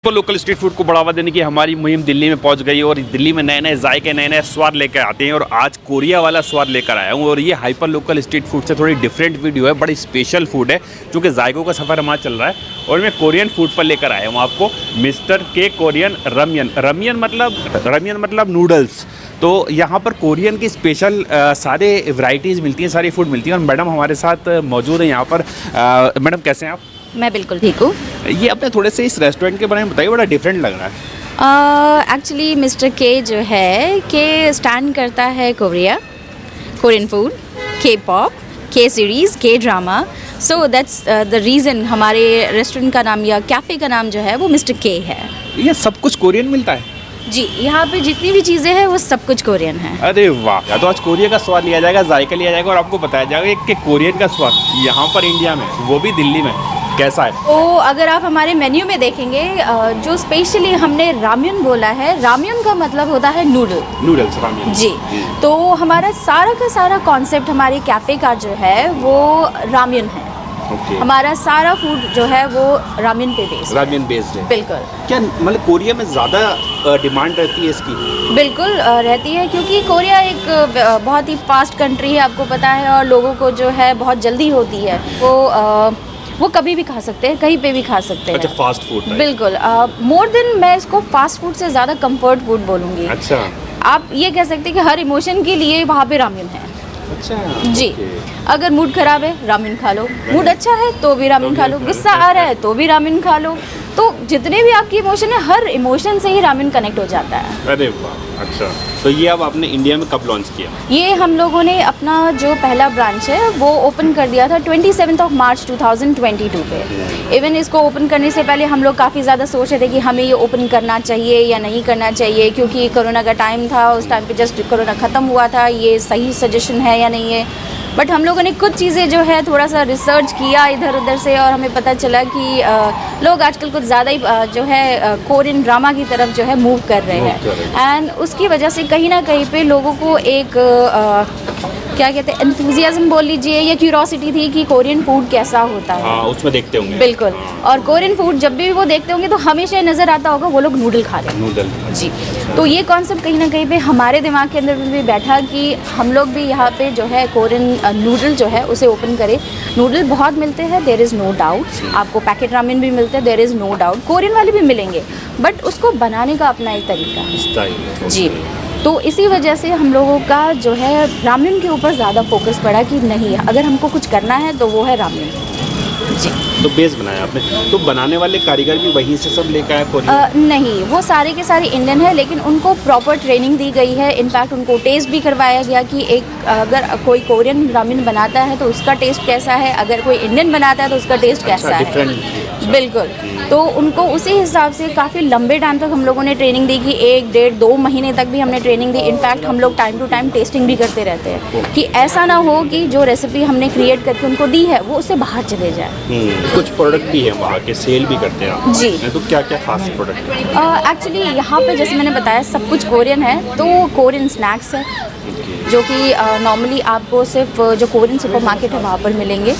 तो local street food को बढ़ावा देने की हमारी मुहिम दिल्ली में पहुंच गई और दिल्ली में नए नए जायके नए नए स्वाद लेकर आते हैं और आज कोरिया वाला स्वाद लेकर आया हूं। और ये हाइपर लोकल स्ट्रीट फूड से थोड़ी डिफरेंट वीडियो है, बड़ी स्पेशल फूड है क्योंकि जायकों का सफ़र हमारा चल रहा है और मैं कोरियन फूड पर लेकर आया हूँ आपको मिस्टर के कोरियन रमियन। रमियन मतलब नूडल्स। तो यहाँ पर कोरियन की स्पेशल सारे वैरायटीज़ मिलती हैं, सारी फूड मिलती हैं और मैडम हमारे साथ मौजूद हैं यहाँ पर। मैडम कैसे हैं आप? मैं बिल्कुल ठीक हूँ। ये अपने थोड़े से इस रेस्टोरेंट के बारे में बताइए, बड़ा डिफरेंट लग रहा है। एक्चुअली मिस्टर के जो है के स्टैंड करता है कोरियन फूड, के पॉप, के सीरीज़, के drama. So that's the reason हमारे रेस्टोरेंट का नाम या कैफ़े का नाम जो है वो मिस्टर के है। ये सब कुछ कोरियन मिलता है? जी, यहाँ पे जितनी भी चीज़ें हैं वो सब कुछ कोरियन है। अरे वाह! तो आज कोरिया का स्वाद लिया जाएगा, जायका लिया जाएगा और आपको बताया जाएगा कि कोरियन का स्वाद यहाँ पर इंडिया में, वो भी दिल्ली में, कैसा है। तो अगर आप हमारे मेन्यू में देखेंगे जो स्पेशली हमने राम्यन बोला है, राम्यन का मतलब होता है नूडल्स राम्यन जी। तो हमारा सारा का सारा कॉन्सेप्ट हमारे कैफ़े का जो है वो राम्यन है। हमारा सारा फूड जो है वो राम्यन बेस्ड है। बिल्कुल। क्या मतलब कोरिया में ज़्यादा डिमांड रहती है इसकी? बिल्कुल रहती है, क्योंकि कोरिया एक बहुत ही फास्ट कंट्री है, आपको पता है, और लोगों को जो है बहुत जल्दी होती है। वो कभी भी खा सकते हैं, कहीं पे भी खा सकते हैं। अच्छा, फास्ट फूड। बिल्कुल। मोर देन मैं इसको फास्ट फूड से ज़्यादा कंफर्ट फूड बोलूँगी। अच्छा। आप ये कह सकते हैं कि हर इमोशन के लिए वहाँ पे राम्यन है। अच्छा जी। अगर मूड खराब है रामेन खा लो, मूड अच्छा है तो भी रामेन खा लो, गुस्सा आ रहा है तो भी रामेन खा लो। तो जितने भी आपकी इमोशन है, हर इमोशन से ही रामेन कनेक्ट हो जाता है। अरे वाह! अच्छा, तो ये अब आपने इंडिया में कब लॉन्च किया? ये हम लोगों ने अपना जो पहला ब्रांच है वो ओपन कर दिया था 27 मार्च 2022 पे। इवन इसको ओपन करने से पहले हम लोग काफ़ी ज़्यादा सोच रहे थे कि हमें ये ओपन करना चाहिए या नहीं करना चाहिए, क्योंकि कोरोना का टाइम था, उस टाइम पे जस्ट कोरोना ख़त्म हुआ था, ये सही सजेशन है या नहीं है। बट हम लोगों ने कुछ चीज़ें जो है थोड़ा सा रिसर्च किया इधर उधर से और हमें पता चला कि लोग आजकल कुछ ज़्यादा ही जो है कोरियन ड्रामा की तरफ जो है मूव कर रहे हैं। एंड उसकी वजह से कहीं ना कहीं पे लोगों को एक क्या कहते हैं, एंथुजियाज्म बोल लीजिए या क्यूरोसिटी थी कि कोरियन फूड कैसा होता है। उसमें देखते होंगे। बिल्कुल। और कोरियन फूड जब भी वो देखते होंगे तो हमेशा नज़र आता होगा वो लोग नूडल खा रहे हैं। नूडल जी। तो ये कॉन्सेप्ट कहीं ना कहीं पे हमारे दिमाग के अंदर भी बैठा कि हम लोग भी यहाँ पे जो है कोरियन नूडल जो है उसे ओपन करें। नूडल बहुत मिलते हैं, देयर इज़ नो डाउट। आपको पैकेट रामेन भी मिलते हैं, there is no doubt. Korean वाले भी मिलेंगे, बट उसको बनाने का अपना एक तरीका है। जी। तो इसी वजह से हम लोगों का जो है रामेन के ऊपर ज़्यादा फोकस पड़ा कि नहीं, अगर हमको कुछ करना है तो वो है रामेन। जी। तो बेस बनाया आपने, तो बनाने वाले कारीगर भी वहीं से सब लेकर आए कोरिया? नहीं, वो सारे के सारे इंडियन है, लेकिन उनको प्रॉपर ट्रेनिंग दी गई है। इनफैक्ट उनको टेस्ट भी करवाया गया कि एक अगर कोई कोरियन रामेन बनाता है तो उसका टेस्ट कैसा है, अगर कोई इंडियन बनाता है तो उसका टेस्ट कैसा है। बिल्कुल। तो उनको उसी हिसाब से काफ़ी लंबे टाइम तक हम लोगों ने ट्रेनिंग दी कि 1, 1.5, 2 महीने तक भी हमने ट्रेनिंग दी। इनफैक्ट हम लोग टाइम टू टाइम टेस्टिंग भी करते रहते हैं कि ऐसा ना हो कि जो रेसिपी हमने क्रिएट करके उनको दी है वो उससे बाहर चले जाए। कुछ प्रोडक्ट भी है वहाँ के, सेल भी करते हैं आप? जी। तो क्या क्या खास प्रोडक्ट है? एक्चुअली यहाँ पे जैसे मैंने बताया सब कुछ कोरियन है। तो कोरियन स्नैक्स है जो कि नॉर्मली आपको सिर्फ जो कोरियन सुपरमार्केट है वहाँ पर मिलेंगे।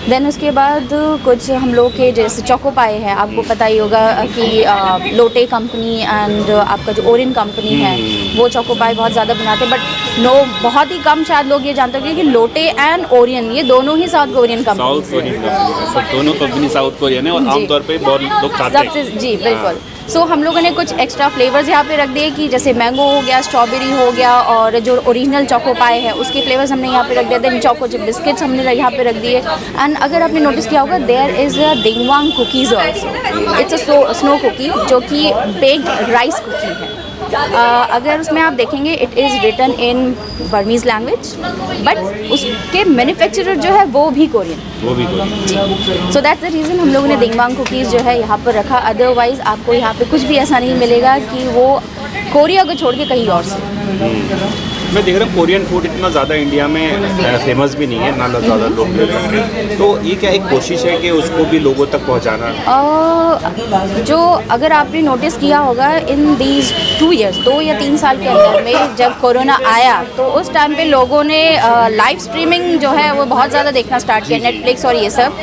देन उसके बाद कुछ हम लोग के जैसे चोको पाए है, आपको पता ही होगा कि लोटे कंपनी एंड आपका जो ओरियन कंपनी है वो चोको पाए बहुत ज़्यादा बनाते हैं। बट बहुत ही कम शायद लोग ये जानते होंगे कि लोटे एंड ओरियन ये दोनों ही साउथ कोरियन कंपनी है। दोनों कंपनी साउथ कोरियन है और आमतौर पे बहुत लोग खाते हैं। जी बिल्कुल। सो हम लोगों ने कुछ एक्स्ट्रा फ्लेवर्स यहाँ पे रख दिए कि जैसे मैंगो हो गया, स्ट्रॉबेरी हो गया, और जो ओरिजिनल चोको पाए है उसके फ्लेवर्स हमने यहाँ पे रख दिए। देन चोको चिप बिस्किट्स हमने यहाँ पे रख दिए। एंड अगर आपने नोटिस किया होगा देयर इज़ अ दिंगवांग cookies also. It's a snow cookie जो कि बेक्ड राइस कुकी है। अगर उसमें आप देखेंगे it is written in Burmese language, but उसके मैन्युफैक्चरर जो है वो भी कोरियन जी। सो दैट्स द रीज़न हम लोगों ने दिंगवांग कुकीज़ जो है यहाँ पर रखा। अदरवाइज़ आपको यहाँ पे कुछ भी ऐसा नहीं मिलेगा कि वो कोरिया को छोड़ के कहीं और से। मैं देख रहा हूँ कोरियन फूड इतना ज़्यादा इंडिया में फेमस भी नहीं है, ना ज़्यादा लोग ले रहे हैं, तो ये क्या एक कोशिश है कि उसको भी लोगों तक पहुँचाना? जो अगर आपने नोटिस किया होगा इन दीज 2 years 2 या 3 साल के अंदर में जब कोरोना आया तो उस टाइम पे लोगों ने लाइव स्ट्रीमिंग जो है वो बहुत ज़्यादा देखना स्टार्ट किया, नेटफ्लिक्स और ये सब।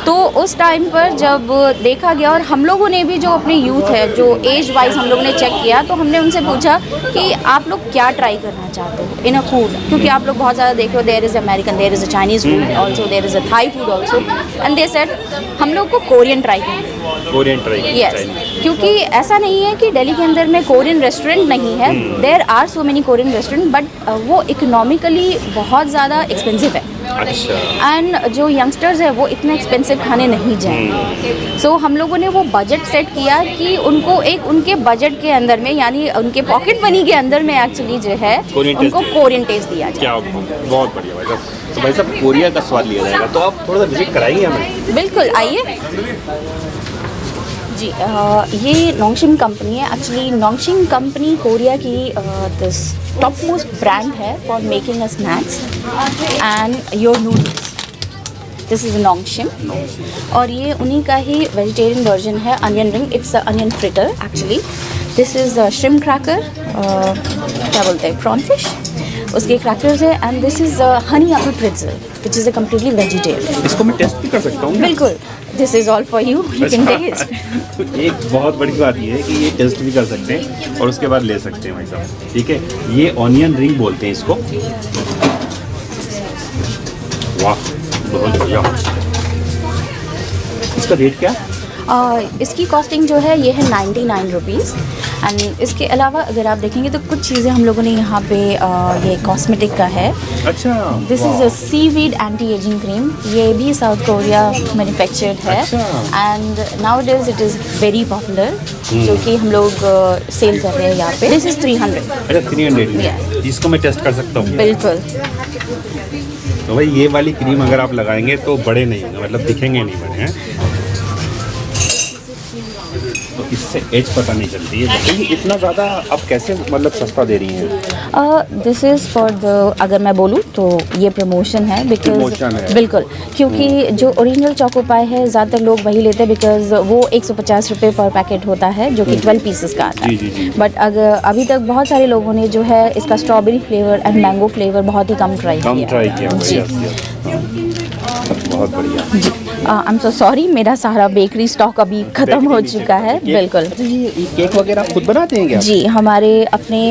तो उस टाइम पर जब देखा गया और हम लोगों ने भी जो अपने यूथ है जो एज वाइज हम लोगों ने चेक किया तो हमने उनसे पूछा कि आप लोग क्या ट्राई करना चाहते हो इन अ फूड, क्योंकि आप लोग बहुत ज़्यादा देख रहे हो there is American, there is a Chinese food also, there is a Thai food also, and they said हम लोग को कोरियन ट्राई करना है। Korean try? यस, क्योंकि ऐसा नहीं है कि दिल्ली के अंदर में कोरियन रेस्टोरेंट नहीं है, there are so many Korean restaurant, but वो इकोनॉमिकली बहुत ज़्यादा एक्सपेंसिव है। अच्छा। एंड जो यंगस्टर्स है वो इतने एक्सपेंसिव खाने नहीं जाएंगे। सो हम लोगों ने वो बजट सेट किया कि उनको एक उनके बजट के अंदर में यानी उनके पॉकेट मनी के अंदर में एक्चुअली जो है उनको कोरियन टेस्ट दिया जाए। क्या बहुत बढ़िया भाई साहब। तो भाई साहब कोरिया का स्वाद लिया जाएगा तो आप थोड़ा सा विजिट कराइए हमें। बिल्कुल, आइए जी। ये नोंगशिम कंपनी है। एक्चुअली नोंगशिम कंपनी कोरिया की दिस टॉप मोस्ट ब्रांड है for making a snacks and your noodles. This is Nongshim और ये उन्हीं का ही वेजिटेरियन वर्जन है, onion ring. It's onion fritter actually. This is shrimp cracker, क्या बोलते हैं, प्रॉन फिश, उसके क्रैकर्स है। And this is honey apple pretzel which is a completely vegetarian. इसको मैं टेस्ट भी कर सकता हूँ? बिल्कुल, this is all for you, you can taste. तो एक बहुत बड़ी बात ये है कि ये टेस्ट भी कर सकते हैं और उसके बाद ले सकते हैं भाई साहब, ठीक है। ये ऑनियन रिंग बोलते हैं इसको। वाह, बहुत बढ़िया। इसका रेट क्या? इसकी कॉस्टिंग जो है ये है 99 रुपीज़। एंड इसके अलावा अगर आप देखेंगे तो कुछ चीज़ें हम लोगों ने यहाँ पे ये कॉस्मेटिक का है। अच्छा। This is a seaweed anti ageing cream. ये भी साउथ कोरिया मैन्युफैक्चर्ड है and nowadays it is very popular, जो कि हम लोग सेल कर रहे हैं यहाँ पे। This is 300। अच्छा, 300। इसको मैं टेस्ट कर सकता हूँ? बिल्कुल। तो भाई ये वाली क्रीम अगर आप लगाएंगे तो बड़े नहीं होंगे, मतलब दिखेंगे नहीं बड़े हैं, तो इससे एज पता नहीं चलती है। तो ये इतना ज़्यादा अब कैसे मतलब सस्ता दे रही हैं? दिस इज़ फॉर द, अगर मैं बोलूँ तो ये प्रमोशन है। बिकॉज बिल्कुल, क्योंकि जो ओरिजिनल चोको पाई है ज़्यादातर लोग वही लेते हैं बिकॉज वो 150 रुपये पर पैकेट होता है जो कि 12 पीसेस का आता है। बट अगर अभी तक बहुत सारे लोगों ने जो है इसका strawberry flavour and mango flavour बहुत ही कम ट्राई किया। जी, बहुत बढ़िया जी। आई एम सो सॉरी, मेरा सारा बेकरी स्टॉक अभी ख़त्म हो चुका है। बिल्कुल। ये केक वगैरह आप खुद बनाते हैं क्या? जी, हमारे अपने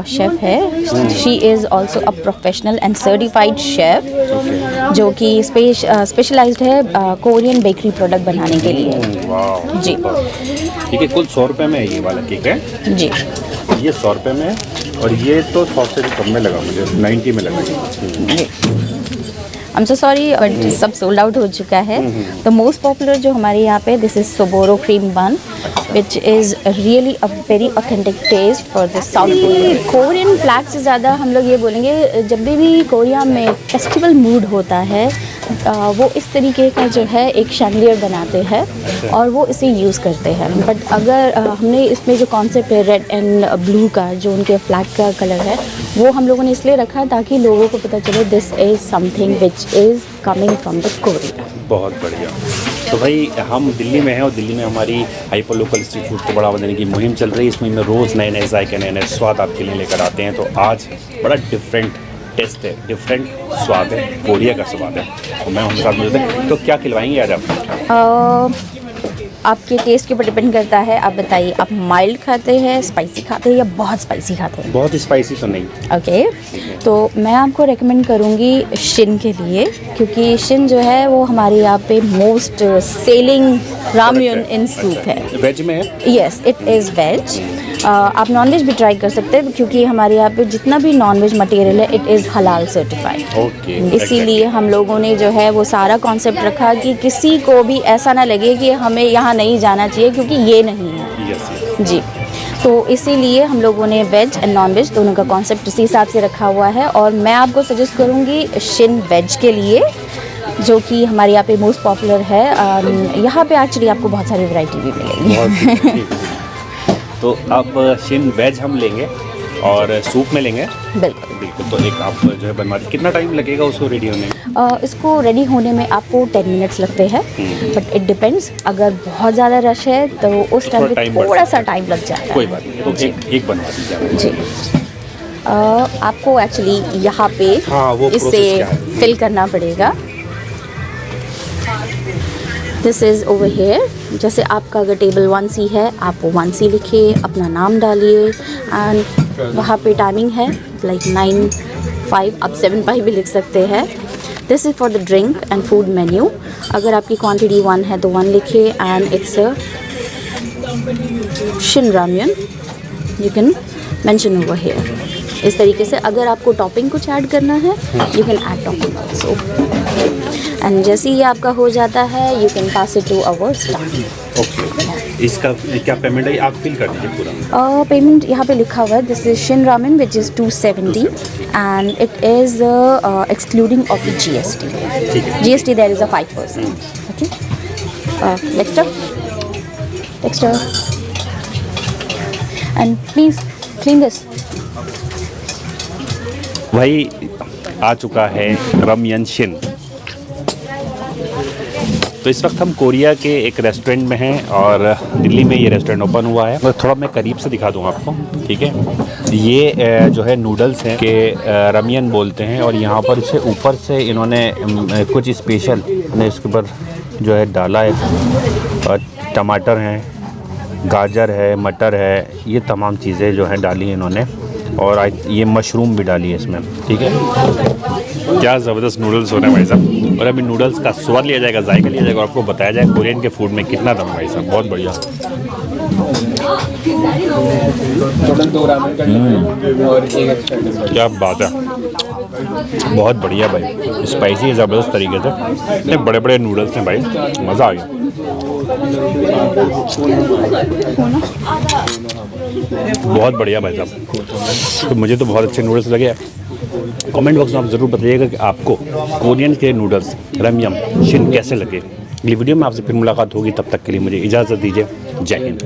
शेफ़ है। She is also a professional and certified chef जो कि स्पेशलाइज्ड है कोरियन बेकरी प्रोडक्ट बनाने के लिए। जी, ठीक है। कुल 100 रुपये में ये वाला केक है जी। ये 100 रुपये में है और ये तो 100 से भी कम में लगा, मुझे 90 में लगा। I am so sorry but सब सोल्ड आउट हो चुका है। तो मोस्ट पॉपुलर जो हमारे यहाँ पे दिस इज़ सोबोरो क्रीम बन which is really a very authentic taste for the south Korean flag से ज़्यादा हम लोग ये बोलेंगे जब भी कोरिया में फेस्टिवल मूड होता है वो इस तरीके का जो है एक शैंडलियर बनाते हैं और वो इसे यूज़ करते हैं। बट अगर हमने इसमें जो कॉन्सेप्ट है रेड एंड ब्लू का जो उनके फ्लैग का कलर है वो हम लोगों ने इसलिए रखा ताकि लोगों को पता चले this is something which is coming from the Korea. बहुत बढ़िया। तो भाई हम दिल्ली में हैं और दिल्ली में हमारी हाइपर लोकल स्ट्रीट फूड को बढ़ावा देने की मुहिम चल रही है। इस मुहिम में रोज़ नए नए जायके, नए नए स्वाद आपके लिए लेकर आते हैं। तो आज बड़ा डिफरेंट टेस्ट है, डिफरेंट स्वाद है, कोरिया का स्वाद है। तो मैं उनके साथ मिलते हैं। तो क्या खिलवाएंगे आज आप? आपके टेस्ट के ऊपर डिपेंड करता है। आप बताइए, आप माइल्ड खाते हैं, स्पाइसी खाते हैं या बहुत स्पाइसी खाते हैं? बहुत स्पाइसी तो नहीं। ओके, तो मैं आपको रेकमेंड करूँगी शिन के लिए, क्योंकि शिन जो है वो हमारे यहाँ पे most selling ramen in soup है। वेज में है? Yes, it is veg. आप नॉनवेज भी ट्राई कर सकते हैं क्योंकि हमारे यहाँ पे जितना भी नॉनवेज मटेरियल है it is halal certified. Okay. इसीलिए हम लोगों ने जो है वो सारा कॉन्सेप्ट रखा कि किसी को भी ऐसा ना लगे कि हमें यहाँ नहीं जाना चाहिए क्योंकि ये नहीं है। yes. जी, तो इसीलिए हम लोगों ने वेज एंड नॉन वेज दोनों का कॉन्सेप्ट इसी हिसाब से रखा हुआ है। और मैं आपको सजेस्ट करूँगी शिन वेज के लिए, जो कि हमारे यहाँ पे मोस्ट पॉपुलर है। यहाँ पे एक्चुअली आपको बहुत सारी वैरायटी भी मिलेगी। तो अब शिन वेज हम लेंगे और सूप में लेंगे। बिल्कुल। बिल्कुल, तो एक आप जो है बनवा दीजिए। कितना टाइम लगेगा उसको रेडी होने में? इसको रेडी होने में आपको 10 मिनट्स लगते हैं, बट इट डिपेंड्स। अगर बहुत ज़्यादा रश है तो उस टाइम पे थोड़ा सा टाइम लग जाता है। कोई बात नहीं, तो एक बनवा दीजिए आप। जी। आपको एक्चुअली यहाँ पे हाँ, वो इसे process क्या है? फिल करना पड़ेगा। This is over here. जैसे आपका अगर टेबल 1C है, आप वो 1C लिखिए, अपना नाम डालिए, एंड वहाँ पे टाइमिंग है लाइक 9:05, आप 7:05 भी लिख सकते हैं। This is for the drink and food menu. अगर आपकी क्वांटिटी 1 है तो 1 लिखिए, and it's Shin Ramyun, you can mention over here. इस तरीके से अगर आपको टॉपिंग कुछ ऐड करना है, you can add topping also. And जैसे ही आपका हो जाता है, you can pass it to our staff. Okay, इसका क्या पेमेंट है आप फिल कर दीजिए पूरा। पेमेंट यहाँ पे लिखा हुआ है, this is Shin ramen which is 270, and it is excluding of the GST। GST there is a 5%। Okay, next up, and please clean this। भाई आ चुका है रमयन शिन। तो इस वक्त हम कोरिया के एक रेस्टोरेंट में हैं और दिल्ली में ये रेस्टोरेंट ओपन हुआ है। मैं थोड़ा मैं करीब से दिखा दूँगा आपको, ठीक है। ये जो है नूडल्स हैं कि रमयन बोलते हैं, और यहाँ पर इसे ऊपर से इन्होंने कुछ स्पेशल इसके ऊपर जो है डाला है, और टमाटर हैं, गाजर है, मटर है, ये तमाम चीज़ें जो हैं डाली हैं इन्होंने, और ये मशरूम भी डाली है इसमें, ठीक है। क्या ज़बरदस्त नूडल्स हो रहे हैं भाई साहब, और अभी नूडल्स का स्वाद लिया जाएगा, जायका लिया जाएगा, और आपको बताया जाएगा कोरियन के फूड में कितना दम है भाई साहब। बहुत बढ़िया। क्या बात है, बहुत बढ़िया भाई, स्पाइसी है ज़बरदस्त तरीके से। इतने बड़े बड़े नूडल्स हैं भाई, मज़ा आ गया। बहुत बढ़िया भाई साहब, तो मुझे तो बहुत अच्छे नूडल्स लगे। कमेंट बॉक्स में आप ज़रूर बताइएगा कि आपको कोरियन के नूडल्स रमयन शिन कैसे लगे। अगली वीडियो में आपसे फिर मुलाकात होगी, तब तक के लिए मुझे इजाज़त दीजिए। जय हिंद।